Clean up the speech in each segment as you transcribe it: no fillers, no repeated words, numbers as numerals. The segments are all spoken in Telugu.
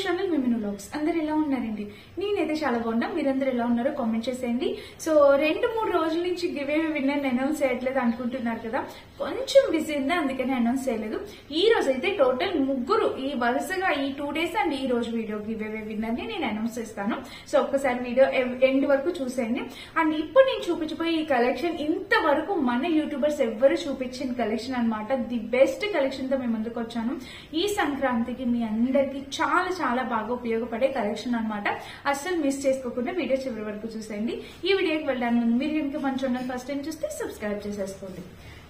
Channel మిమిను vlogs. అందరు ఎలా ఉన్నారండి? నేనైతే చాలా బాగున్నా. మీరందరూ ఎలా ఉన్నారో కామెంట్ చేసేయండి. సో 2-3 రోజుల నుంచి గివే విన్నర్ అనౌన్స్ చేయట్లేదు అనుకుంటున్నారు కదా, కొంచెం బిజీ ఉంది, అందుకని అనౌన్స్ చేయలేదు. ఈ రోజు అయితే టోటల్ 3 ఈ వరుసగా ఈ 2 డేస్ అండ్ ఈ రోజు వీడియో గివే విన్నర్ ని నేను అనౌన్స్ చేస్తాను. సో ఒక్కసారి వీడియో ఎండ్ వరకు చూసేయండి. అండ్ ఇప్పుడు నేను చూపించబోయే ఈ కలెక్షన్ ఇంతవరకు మన యూట్యూబర్స్ ఎవ్వరు చూపించిన కలెక్షన్ అన్నమాట. ది బెస్ట్ కలెక్షన్ తో మేము ముందుకు వచ్చాను. ఈ సంక్రాంతికి మీ అందరికి చాలా చాలా బాగా ఉపయోగపడే కలెక్షన్ అన్నమాట. అస్సలు మిస్ చేసుకోకుండా వీడియో చివరి వరకు చూసేయండి. ఈ వీడియోకి వెళ్ళడానికి ముందు మీరు కనుక మన ఛానల్ ఫస్ట్ టైం చూస్తే సబ్స్క్రైబ్ చేసేసుకోండి.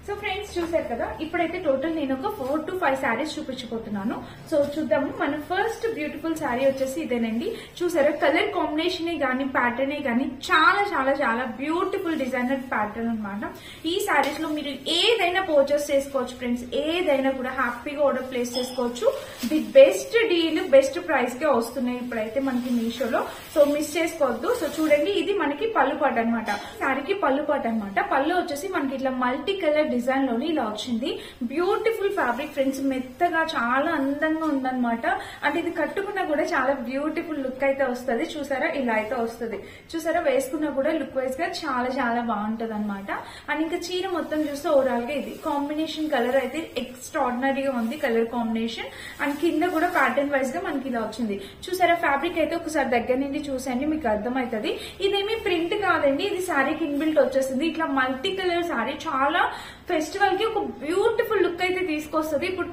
సో ఫ్రెండ్స్ చూసారు కదా, ఇప్పుడైతే టోటల్ నేను ఒక 4 to 5 శారీస్ చూపించబోతున్నాను. సో చూద్దాము. మన ఫస్ట్ బ్యూటిఫుల్ శారీ వచ్చేసి ఇదేనండి. చూసారా, కలర్ కాంబినేషన్ గానీ ప్యాటర్న్ గానీ చాలా చాలా చాలా బ్యూటిఫుల్ డిజైనర్ ప్యాటర్న్ అనమాట. ఈ శారీస్ లో మీరు ఏదైనా పర్చేస్ చేసుకోవచ్చు ఫ్రెండ్స్, ఏదైనా కూడా హ్యాపీగా ఆర్డర్ ప్లేస్ చేసుకోవచ్చు. The best deal, best price కే వస్తున్నాయి ఇప్పుడైతే మనకి మీషోలో. సో మిస్ చేసుకోవద్దు. సో చూడండి, ఇది మనకి పళ్ళు పాట అనమాట. శారీకి పళ్ళు పాట అనమాట. పళ్ళు వచ్చేసి మనకి ఇట్లా మల్టీ కలర్ డిజైన్ లోని ఇలా వచ్చింది. బ్యూటిఫుల్ ఫ్యాబ్రిక్ ఫ్రెండ్స్, మెత్తగా చాలా అందంగా ఉందన్నమాట. అంటే ఇది కట్టుకున్నా కూడా చాలా బ్యూటిఫుల్ లుక్ అయితే వస్తుంది. చూసారా, ఇలా అయితే వస్తుంది. చూసారా, వేసుకున్నా కూడా లుక్ వైజ్ గా చాలా చాలా బాగుంటది అనమాట. అండ్ ఇంకా చీర మొత్తం చూస్తే ఓవరాల్ గా ఇది కాంబినేషన్ కలర్ అయితే ఎక్స్ట్రాడినరీగా ఉంది కలర్ కాంబినేషన్. అండ్ కింద కూడా ప్యాటర్న్ వైజ్ గా మనకి ఇలా వచ్చింది. చూసారా, ఫ్యాబ్రిక్ అయితే ఒకసారి దగ్గర నుండి చూసండి, మీకు అర్థమవుతుంది. ఇదేమి ప్రింట్ కాదండి, ఇది శారీకి ఇన్బిల్ట్ వచ్చేసింది. ఇట్లా మల్టీ కలర్ శారీ చాలా ఫెస్టివల్ కి ఒక బ్యూటిఫుల్ లుక్ అయితే తీసుకొస్తుంది. ఇప్పుడు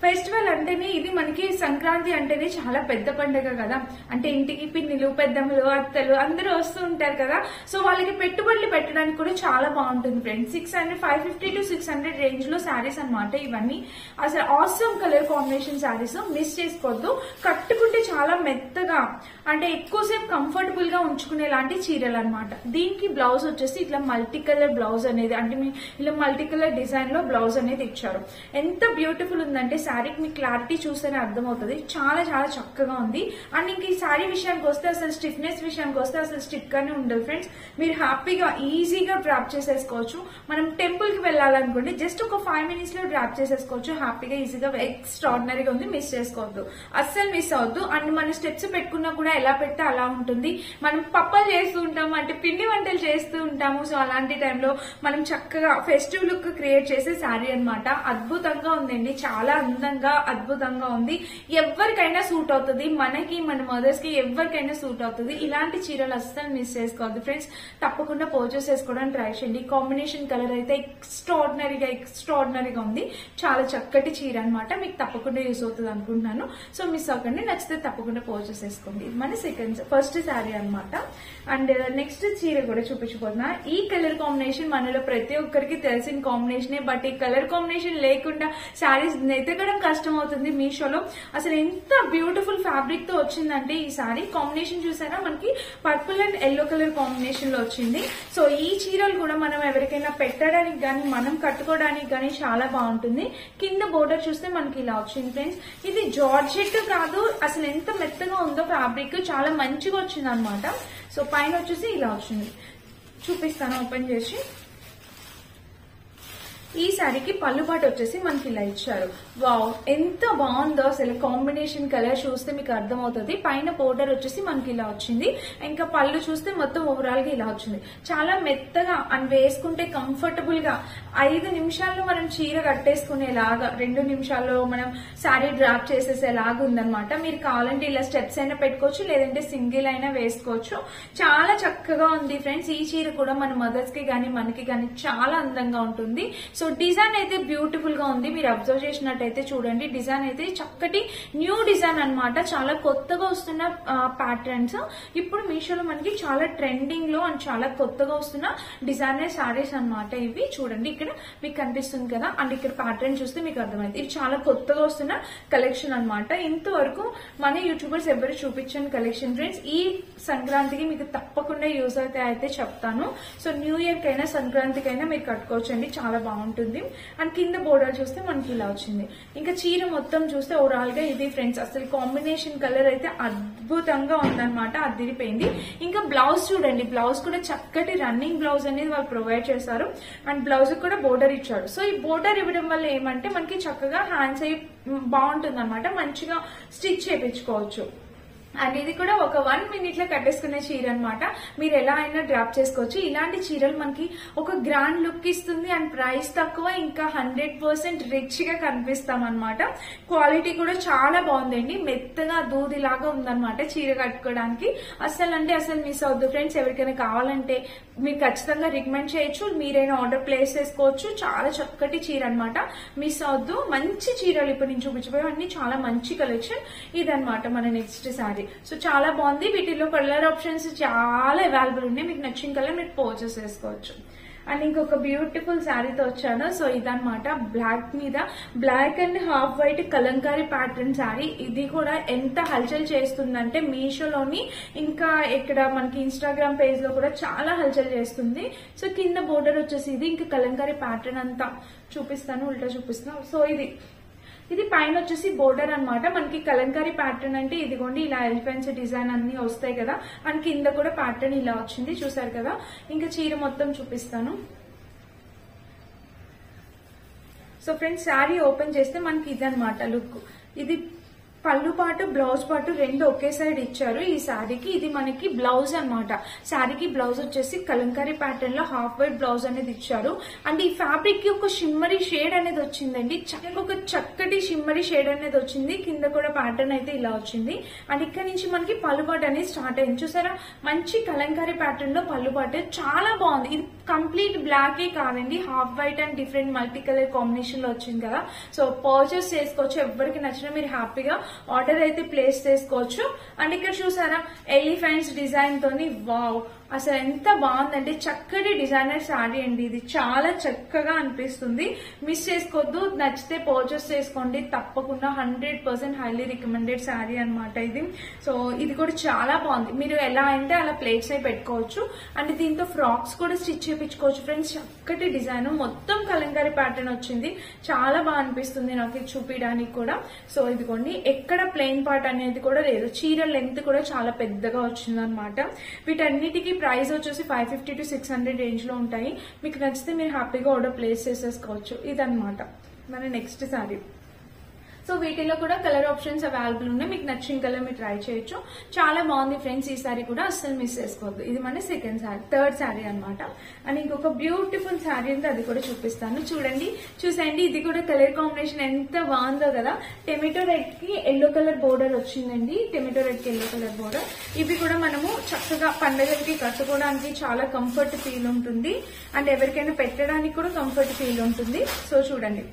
ఫెస్టివల్ అంటేనే, ఇది మనకి సంక్రాంతి అంటేనే చాలా పెద్ద పండుగ కదా. అంటే ఇంటికి పిన్నిలు, పెద్దమ్మలు, అత్తలు అందరూ వస్తూ ఉంటారు కదా. సో వాళ్ళకి పెట్టుబడులు పెట్టడానికి కూడా చాలా బాగుంటుంది ఫ్రెండ్స్. 550 to 600 రేంజ్ లో శారీస్ అనమాట ఇవన్నీ. అసలు awesome colour combination saris, miss చేసుకోవద్దు. కట్టుకుంటే చాలా మెత్తగా, అంటే ఎక్కువసేపు కంఫర్టబుల్ గా ఉంచుకునే లాంటి చీరలు అనమాట. దీనికి బ్లౌజ్ వచ్చేసి ఇట్లా మల్టీ కలర్ బ్లౌజ్ అనేది, అంటే ఇలా మల్టీ కలర్ డిజైన్ లో బ్లౌజ్ అనేది ఇచ్చారు. ఎంత బ్యూటిఫుల్ ఉందంటే శారీకి మీకు క్లారిటీ చూస్తేనే అర్థమవుతుంది. చాలా చాలా చక్కగా ఉంది. అండ్ ఇంక ఈ శారీ విషయానికి వస్తే, అసలు స్టిఫ్నెస్ విషయానికి వస్తే అసలు స్టిఫ్ గానే ఉండదు ఫ్రెండ్స్. మీరు హ్యాపీగా ఈజీగా డ్రాప్ చేసేసుకోవచ్చు. మనం టెంపుల్ కి వెళ్ళాలనుకోండి, జస్ట్ ఒక 5 minutes లో డ్రాప్ చేసేసుకోవచ్చు హ్యాపీగా, ఈజీగా. ఎక్స్ట్రాడినరీగా ఉంది, మిస్ చేసుకోవద్దు, అస్సలు మిస్ అవద్దు. అండ్ మన స్టెప్స్ పెట్టుకున్నా కూడా ఎలా పెడితే అలా ఉంటుంది. మనం పప్పలు చేస్తూ ఉంటాము, అంటే పిండి వంటలు చేస్తూ ఉంటాము. సో అలాంటి టైంలో మనం చక్కగా ఫెస్టివ్ లుక్ క్రియేట్ చేసే శారీ అనమాట. అద్భుతంగా ఉందండి, చాలా అందంగా అద్భుతంగా ఉంది. ఎవరికైనా సూట్ అవుతుంది, మనకి మన మదర్స్ కి ఎవరికైనా సూట్ అవుతుంది. ఇలాంటి చీరలు అస్సలు మిస్ చేసుకోవద్దు ఫ్రెండ్స్. తప్పకుండా పర్చేస్ చేసుకోవడానికి ట్రై చేయండి. కాంబినేషన్ కలర్ అయితే ఎక్స్ట్రాడినరీగా ఉంది. చాలా చక్కటి చీర అనమాట. మీకు తప్పకుండా యూస్ అవుతుంది అనుకుంటున్నాను. సో మిస్ అవ్వకండి, నచ్చితే తప్పకుండా పర్చేస్ చేసుకోండి. ఇది మన ఫస్ట్ శారీ అనమాట. అండ్ నెక్స్ట్ చీర కూడా చూపించబోతున్నా. ఈ కలర్ కాంబినేషన్ మనలో ప్రతి ఒక్కరికి తెలిసిన కాంబినేషనే. బట్ ఈ కలర్ కాంబినేషన్ లేకుండా శారీస్ ఎతకడం కష్టం అవుతుంది మీషోలో. అసలు ఎంత బ్యూటిఫుల్ ఫ్యాబ్రిక్ తో వచ్చిందంటే ఈ శారీ కాంబినేషన్ చూసారా, మనకి purple and yellow colour combination లో వచ్చింది. సో ఈ చీరలు కూడా మనం ఎవరికైనా పెట్టడానికి గానీ, మనం కట్టుకోవడానికి గానీ చాలా బాగుంటుంది. కింద బోర్డర్ చూస్తే మనకి ఇలా వచ్చింది ఫ్రెండ్స్. ఇది జార్జెట్ కాదు, అసలు ఎంత మెత్తగా ఉందో ఫ్యాబ్రిక్, చాలా మంచిగా వచ్చింది అనమాట. సో పైన వచ్చేసి ఇలా వచ్చింది, చూపిస్తాను ఓపెన్ చేసి. ఈ శారీకి పళ్ళు పాటు వచ్చేసి మనకి ఇలా ఇచ్చారు. వావ్, ఎంత బాగుందో అసలు. కాంబినేషన్ కలర్ చూస్తే మీకు అర్థమవుతుంది. పైన బోర్డర్ వచ్చేసి మనకి ఇలా వచ్చింది. ఇంకా పళ్ళు చూస్తే మొత్తం ఓవరాల్ గా ఇలా వచ్చింది. చాలా మెత్తగా అండ్ వేసుకుంటే కంఫర్టబుల్ గా 5 నిమిషాల్లో మనం చీర కట్టేసుకునేలాగా, 2 నిమిషాల్లో మనం శారీ డ్రాప్ చేసేసేలాగా ఉందన్నమాట. మీరు కావాలంటే ఇలా స్టెప్స్ అయినా పెట్టుకోవచ్చు, లేదంటే సింగిల్ అయినా వేసుకోవచ్చు. చాలా చక్కగా ఉంది ఫ్రెండ్స్. ఈ చీర కూడా మన మదర్స్ కి గానీ, మనకి గానీ చాలా అందంగా ఉంటుంది. సో డిజైన్ అయితే బ్యూటిఫుల్ గా ఉంది. మీరు అబ్జర్వ్ చేసినట్టయితే చూడండి, డిజైన్ అయితే చక్కటి న్యూ డిజైన్ అనమాట. చాలా కొత్తగా వస్తున్న ప్యాటర్న్స్ ఇప్పుడు మీషోలో మనకి చాలా ట్రెండింగ్ లో అండ్ చాలా కొత్తగా వస్తున్న డిజైనర్ శారీస్ అనమాట. ఇవి చూడండి, ఇక్కడ మీకు కనిపిస్తుంది కదా. అండ్ ఇక్కడ ప్యాటర్న్ చూస్తే మీకు అర్థమైంది, ఇది చాలా కొత్తగా వస్తున్న కలెక్షన్ అనమాట. ఇంతవరకు మన యూట్యూబర్స్ ఎవరు చూపించని కలెక్షన్ ఫ్రెండ్స్. ఈ సంక్రాంతికి మీకు తప్పకుండా యూజ్ అయితే చెప్తాను. సో న్యూ ఇయర్ కైనా సంక్రాంతికైనా మీరు కట్టుకోవచ్చండి, చాలా బాగుంటుంది. బాగుంటుంది. అండ్ కింద బోర్డర్ చూస్తే మనకి ఇలా వచ్చింది. ఇంకా చీర మొత్తం చూస్తే ఓవరాల్ గా ఇది ఫ్రెండ్స్ అసలు కాంబినేషన్ కలర్ అయితే అద్భుతంగా ఉందన్నమాట, అదిరిపోయింది. ఇంకా బ్లౌజ్ చూడండి, బ్లౌజ్ కూడా చక్కటి రన్నింగ్ బ్లౌజ్ అనేది వాళ్ళు ప్రొవైడ్ చేశారు. అండ్ బ్లౌజ్ కూడా బోర్డర్ ఇచ్చాడు. సో ఈ బోర్డర్ ఇవ్వడం వల్ల ఏమంటే మనకి చక్కగా హ్యాండ్స్ అయి బాగుంటుంది అనమాట, మంచిగా స్టిచ్ చేయించుకోవచ్చు. అండ్ ఇది కూడా ఒక 1 minute లో కట్టేసుకునే చీర అనమాట, మీరు ఎలా అయినా డ్రాప్ చేసుకోవచ్చు. ఇలాంటి చీరలు మనకి ఒక గ్రాండ్ లుక్ ఇస్తుంది అండ్ ప్రైస్ తక్కువ, ఇంకా 100% రిచ్ గా కనిపిస్తాం అనమాట. క్వాలిటీ కూడా చాలా బాగుందండి, మెత్తగా దూదిలాగా ఉందన్నమాట చీర కట్టుకోవడానికి. అసలు మిస్ అవద్దు ఫ్రెండ్స్. ఎవరికైనా కావాలంటే మీరు ఖచ్చితంగా రికమెండ్ చేయొచ్చు, మీరైనా ఆర్డర్ ప్లేస్ చేసుకోవచ్చు. చాలా చక్కటి చీర అనమాట, మిస్ అవద్దు. మంచి చీరలు ఇప్పుడు నేను చూపించబోయే చాలా మంచి కలెక్షన్ ఇదనమాట మన నెక్స్ట్ సారీ. సో చాలా బాగుంది. వీటిలో కలర్ ఆప్షన్స్ చాలా అవైలబుల్ ఉన్నాయి, మీకు నచ్చిన కలర్ మీరు పర్చేస్ చేసుకోవచ్చు. అండ్ ఇంకొక బ్యూటిఫుల్ శారీతో వచ్చాను. సో ఇదనమాట, బ్లాక్ మీద black and half white kalamkari pattern saree. ఇది కూడా ఎంత హల్చల్ చేస్తుందంటే మీషోలోని, ఇంకా ఇక్కడ మనకి ఇన్స్టాగ్రామ్ పేజ్ లో కూడా చాలా హల్చల్ చేస్తుంది. సో కింద బోర్డర్ వచ్చేసి ఇది, ఇంకా కలంకారీ ప్యాటర్న్ అంతా చూపిస్తాను, ఉల్టా చూపిస్తాను. సో ఇది పైన వచ్చేసి బోర్డర్ అన్నమాట. మనకి కలంకారీ ప్యాటర్న్ అంటే ఇదిగోండి ఇలా ఎలిఫెంట్స్ డిజైన్ అన్ని వస్తాయి కదా, అండ్ కింద కూడా ప్యాటర్న్ ఇలా వచ్చింది, చూసారు కదా. ఇంకా చీర మొత్తం చూపిస్తాను. సో ఫ్రెండ్స్ శారీ ఓపెన్ చేస్తే మనకి ఇదన్నమాట లుక్. ఇది పళ్ళు పాటు బ్లౌజ్ పాటు రెండు ఒకే సైడ్ ఇచ్చారు ఈ శారీకి. ఇది మనకి బ్లౌజ్ అన్నమాట. శారీకి బ్లౌజ్ వచ్చేసి కలంకారీ ప్యాటర్న్ లో హాఫ్ వైట్ బ్లౌజ్ అనేది ఇచ్చారు. అండ్ ఈ ఫ్యాబ్రిక్ కి ఒక షిమ్మరీ షేడ్ అనేది వచ్చిందండి, ఒక చక్కటి షిమ్మరీ షేడ్ అనేది వచ్చింది. కింద కూడా ప్యాటర్న్ అయితే ఇలా వచ్చింది. అండ్ ఇక్కడ నుంచి మనకి పళ్ళు పాటు అనేది స్టార్ట్ అయింది, చూసారా. మంచి కలంకారీ ప్యాటర్న్ లో పళ్ళు పాటు చాలా బాగుంది. ఇది కంప్లీట్ బ్లాక్ ఏ కాదండి, half white and different multi colour combination లో వచ్చింది కదా. సో పర్చేస్ చేసుకోవచ్చు, ఎవరికి నచ్చినా మీరు హ్యాపీగా ఆర్డర్ అయితే ప్లేస్ చేసుకోవచ్చు. అండ్ ఇక్కడ చూసారా ఎలిఫెంట్స్ డిజైన్ తోని, వావ్ అసలు ఎంత బాగుందంటే చక్కటి డిజైనర్ శారీ అండి. ఇది చాలా చక్కగా అనిపిస్తుంది, మిస్ చేసుకోవద్దు. నచ్చితే పర్చేస్ చేసుకోండి తప్పకుండా. 100% హైలీ రికమెండెడ్ శారీ అనమాట ఇది. సో ఇది కూడా చాలా బాగుంది, మీరు ఎలా అంటే అలా ప్లేట్స్ అయి పెట్టుకోవచ్చు. అండ్ దీంతో ఫ్రాక్స్ కూడా స్టిచ్ చేయించుకోవచ్చు ఫ్రెండ్స్. చక్కటి డిజైన్, మొత్తం కలంకారీ ప్యాటర్న్ వచ్చింది, చాలా బాగా అనిపిస్తుంది నాకు ఇది చూపించడానికి కూడా. సో ఇదిగోండి ఎక్కడ ప్లెయిన్ పార్ట్ అనేది కూడా లేదు, చీర లెంత్ కూడా చాలా పెద్దగా వచ్చింది అనమాట. వీటన్నిటికీ ప్రైస్ వచ్చేసి 550 to 600 రేంజ్ లో ఉంటాయి. మీకు నచ్చితే మీరు హ్యాపీగా ఆర్డర్ ప్లేస్ చేసేసుకోవచ్చు. ఇదన్నమాట మన నెక్స్ట్ శారీ. సో వీటిలో కూడా కలర్ ఆప్షన్స్ అవైలబుల్ ఉన్నాయి, మీకు నచ్చిన కలర్ మీరు ట్రై చేయొచ్చు. చాలా బాగుంది ఫ్రెండ్స్ ఈ సారీ కూడా, అస్సలు మిస్ చేసుకోవద్దు. ఇది మన థర్డ్ శారీ అనమాట. అండ్ ఇంకొక బ్యూటిఫుల్ శారీ ఉంది, అది కూడా చూపిస్తాను. చూసండి ఇది కూడా కలర్ కాంబినేషన్ ఎంత బాగుందో కదా. టొమాటో రెడ్ కి ఎల్లో కలర్ బోర్డర్ వచ్చిందండి, టొమాటో రెడ్ కి ఎల్లో కలర్ బోర్డర్. ఇవి కూడా మనము చక్కగా పండుగలకి కట్టుకోవడానికి చాలా కంఫర్ట్ ఫీల్ ఉంటుంది, అండ్ ఎవరికైనా పెట్టడానికి కూడా కంఫర్ట్ ఫీల్ ఉంటుంది. సో చూడండి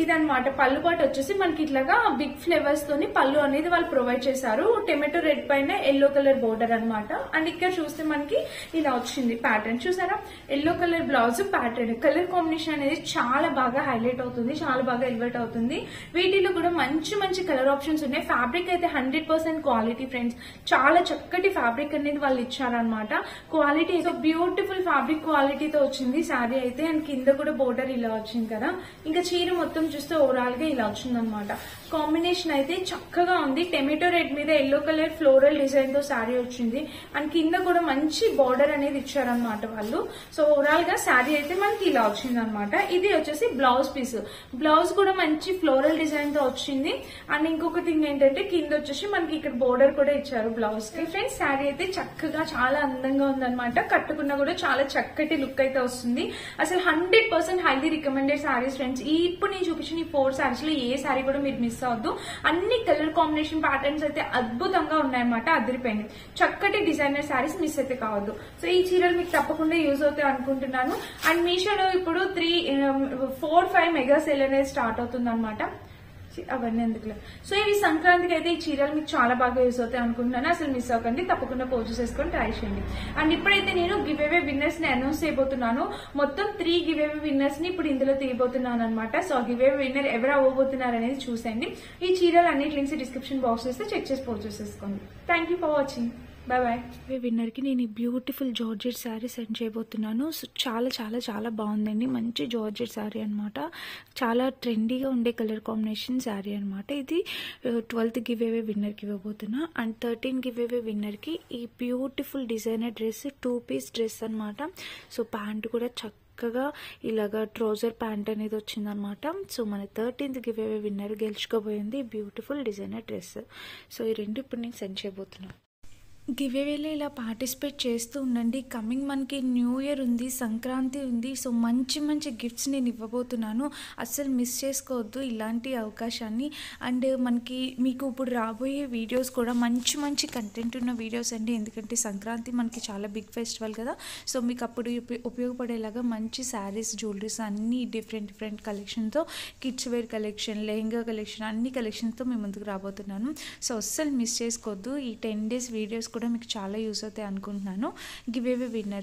ఇదన్నమాట. పళ్ళు పాటు వచ్చేసి మనకి ఇట్లాగా బిగ్ ఫ్లేవర్స్ తోని పళ్ళు అనేది వాళ్ళు ప్రొవైడ్ చేశారు. టొమాటో రెడ్ పైన ఎల్లో కలర్ బోర్డర్ అనమాట. అండ్ ఇక్కడ చూస్తే మనకి ఇలా వచ్చింది ప్యాటర్న్, చూసారా. Yellow colour blouse pattern, colour combination అనేది చాలా బాగా హైలైట్ అవుతుంది, చాలా బాగా ఎలివేట్ అవుతుంది. వీటిలో కూడా మంచి మంచి కలర్ ఆప్షన్స్ ఉన్నాయి. ఫ్యాబ్రిక్ అయితే 100% క్వాలిటీ ఫ్రెండ్స్, చాలా చక్కటి ఫ్యాబ్రిక్ అనేది వాళ్ళు ఇచ్చారనమాట. క్వాలిటీ అయితే బ్యూటిఫుల్ ఫ్యాబ్రిక్ క్వాలిటీతో వచ్చింది శారీ అయితే. అండ్ కింద కూడా బోర్డర్ ఇలా వచ్చింది కదా. ఇంకా చీర మొత్తం చూస్తే ఓవరాల్ గా ఇలా వచ్చింది అనమాట. కాంబినేషన్ అయితే చక్కగా ఉంది. టొమాటో రెడ్ మీద ఎల్లో కలర్ ఫ్లోరల్ డిజైన్ తో శారీ వచ్చింది. అండ్ కింద కూడా మంచి బార్డర్ అనేది ఇచ్చారనమాట వాళ్ళు. సో ఓవరాల్ గా శారీ అయితే మనకి ఇలా వచ్చింది అనమాట. ఇది వచ్చేసి బ్లౌజ్ పీస్, బ్లౌజ్ కూడా మంచి ఫ్లోరల్ డిజైన్ తో వచ్చింది. అండ్ ఇంకొక థింగ్ ఏంటంటే కింద వచ్చేసి మనకి ఇక్కడ బోర్డర్ కూడా ఇచ్చారు బ్లౌజ్ కి. ఫ్రెండ్స్ శారీ అయితే చక్కగా చాలా అందంగా ఉందన్నమాట, కట్టుకున్నా కూడా చాలా చక్కటి లుక్ అయితే వస్తుంది. అసలు 100% హైలీ రికమెండెడ్ శారీస్ ఫ్రెండ్స్. ఇప్పుడు నేను చూపించిన ఈ 4 శారీస్ లో ఏ శారీ కూడా మీరు మిస్ అవద్దు. అన్ని కలర్ కాంబినేషన్ ప్యాటర్న్స్ అయితే అద్భుతంగా ఉన్నాయన్నమాట, అదిరిపోయింది. చక్కటి డిజైనర్ శారీస్ మిస్ అయితే కావద్దు. సో ఈ చీరలు మీకు తప్పకుండా యూజ్ అవుతాయి అనుకుంటున్నాను. అండ్ మీషోలో ఇప్పుడు 4-5 మెగా సేల్ అనేది స్టార్ట్ అవుతుంది అనమాట. అవన్నీ ఎందుకులే. సో ఇవి సంక్రాంతికి అయితే ఈ చీరలు మీకు చాలా బాగా యూజ్ అవుతాయి అనుకుంటున్నాను, అసలు మిస్ అవ్వకండి, తప్పకుండా పర్చేస్ చేసుకొని ట్రై చేయండి. అండ్ ఇప్పుడైతే నేను గివ్ అవే విన్నర్స్ ని అనౌన్స్ చేయబోతున్నాను. మొత్తం 3 గివ్ అవే విన్నర్స్ ని ఇప్పుడు ఇందులో తీయబోతున్నాను అనమాట. సో గివ్ అవే విన్నర్ ఎవరు అవ్వబోతున్నారు అనేది చూసేయండి. ఈ చీరలు అన్నిటి లింక్స్ డిస్క్రిప్షన్ బాక్స్ చేస్తే చెక్ చేసి పర్చేస్ చేసుకోండి. Thank you for watching. Bye bye. విన్నర్కి నేను ఈ బ్యూటిఫుల్ జార్జెట్ శారీ సెండ్ చేయబోతున్నాను. సో చాలా చాలా చాలా బాగుందండి. మంచి జార్జెట్ శారీ అనమాట. చాలా ట్రెండీగా ఉండే కలర్ కాంబినేషన్ శారీ అనమాట. ఇది 12th గివ్ అవే విన్నర్కి ఇవ్వబోతున్నా. అండ్ 13 గివ్ అవే విన్నర్కి ఈ beautiful designer dress 2 piece dress అనమాట. సో ప్యాంట్ కూడా చక్కగా ఇలాగా ట్రౌజర్ ప్యాంట్ అనేది వచ్చిందనమాట. సో మన 13th గివ్ అవే విన్నర్ గెలుచుకోబోయింది బ్యూటిఫుల్ డిజైనర్ డ్రెస్. సో ఈ రెండు ఇప్పుడు నేను సెండ్ చేయబోతున్నాను. గివ్ అవేలో ఇలా పార్టిసిపేట్ చేస్తూ ఉండండి. కమింగ్ మనకి న్యూ ఇయర్ ఉంది, సంక్రాంతి ఉంది. సో మంచి మంచి గిఫ్ట్స్ నేను ఇవ్వబోతున్నాను. అస్సలు మిస్ చేసుకోవద్దు ఇలాంటి అవకాశాన్ని. అండ్ మనకి మీకు ఇప్పుడు రాబోయే వీడియోస్ కూడా మంచి మంచి కంటెంట్ ఉన్న వీడియోస్ అండి. ఎందుకంటే సంక్రాంతి మనకి చాలా బిగ్ ఫెస్టివల్ కదా. సో మీకు అప్పుడు ఉపయోగపడేలాగా మంచి శారీస్, జ్యువెలరీస్ అన్నీ డిఫరెంట్ కలెక్షన్తో, kids wear collection, lehenga collection, అన్ని కలెక్షన్స్తో మేము ముందుకు రాబోతున్నాను. సో అస్సలు మిస్ చేసుకోవద్దు. ఈ 10 days వీడియోస్ కూడా మీకు చాలా యూస్ అవుతాయి అనుకుంటున్నాను. Give away winner